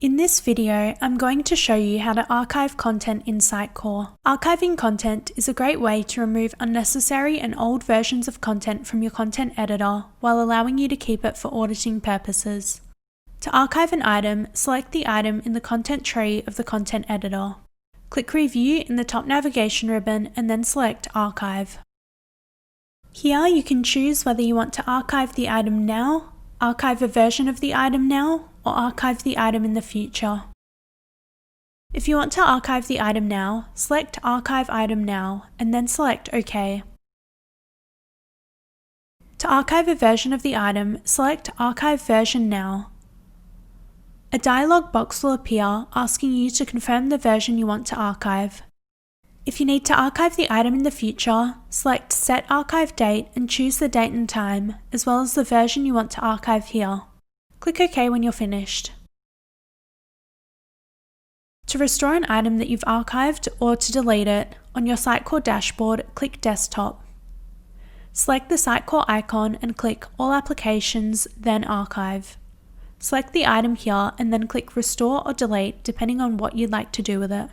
In this video, I'm going to show you how to archive content in Sitecore. Archiving content is a great way to remove unnecessary and old versions of content from your content editor while allowing you to keep it for auditing purposes. To archive an item, select the item in the content tree of the content editor. Click Review in the top navigation ribbon and then select Archive. Here you can choose whether you want to archive the item now, archive a version of the item now, or archive the item in the future. If you want to archive the item now, select Archive Item Now and then select OK. To archive a version of the item, select Archive Version Now. A dialog box will appear asking you to confirm the version you want to archive. If you need to archive the item in the future, select Set Archive Date and choose the date and time, as well as the version you want to archive here. Click OK when you're finished. To restore an item that you've archived or to delete it, on your Sitecore dashboard, click Desktop. Select the Sitecore icon and click All Applications, then Archive. Select the item here and then click Restore or Delete depending on what you'd like to do with it.